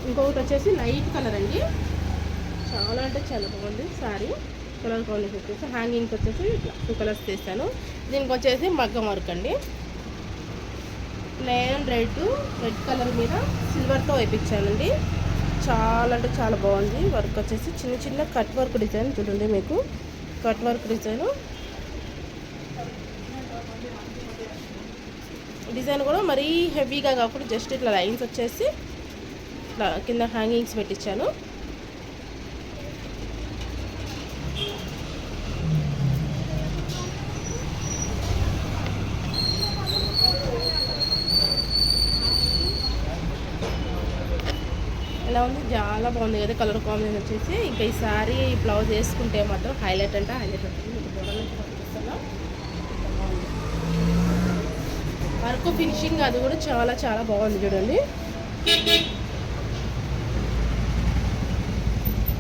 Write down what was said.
ఇంకొకటి వచ్చేసి light colour అండి, చాలా అంటే చాలా బాగుంది శారీ. కలర్ కాంబినేషన్ వచ్చేసి హ్యాంగింగ్కి వచ్చేసి ఇట్లా 2 కలర్స్ తీస్తాను. దీనికి వచ్చేసి మగ్గం వర్క్ అండి, ప్లెయిన్ రెడ్ కలర్ మీద సిల్వర్తో వేయించానండి. చాలా అంటే చాలా బాగుంది. వర్క్ వచ్చేసి చిన్న చిన్న కట్ వర్క్ డిజైన్ చూడండి, మీకు కట్ వర్క్ డిజైన్ కూడా మరీ హెవీగా కాకుండా జస్ట్ ఇట్లా లైన్స్ వచ్చేసి ఇట్లా కింద హ్యాంగింగ్స్ పెట్టించాను. ఇలా ఉంది, చాలా బాగుంది కదా కలర్ కాంబినేషన్ వచ్చేసి. ఇంకా ఈ సారీ బ్లౌజ్ వేసుకుంటే మాత్రం హైలైట్ అంటే హైలైట్ ఉంటుంది. మీకు బోర్డర్ నుంచి పంపిస్తున్నా, వర్క్ ఫినిషింగ్ అది కూడా చాలా చాలా బాగుంది చూడండి.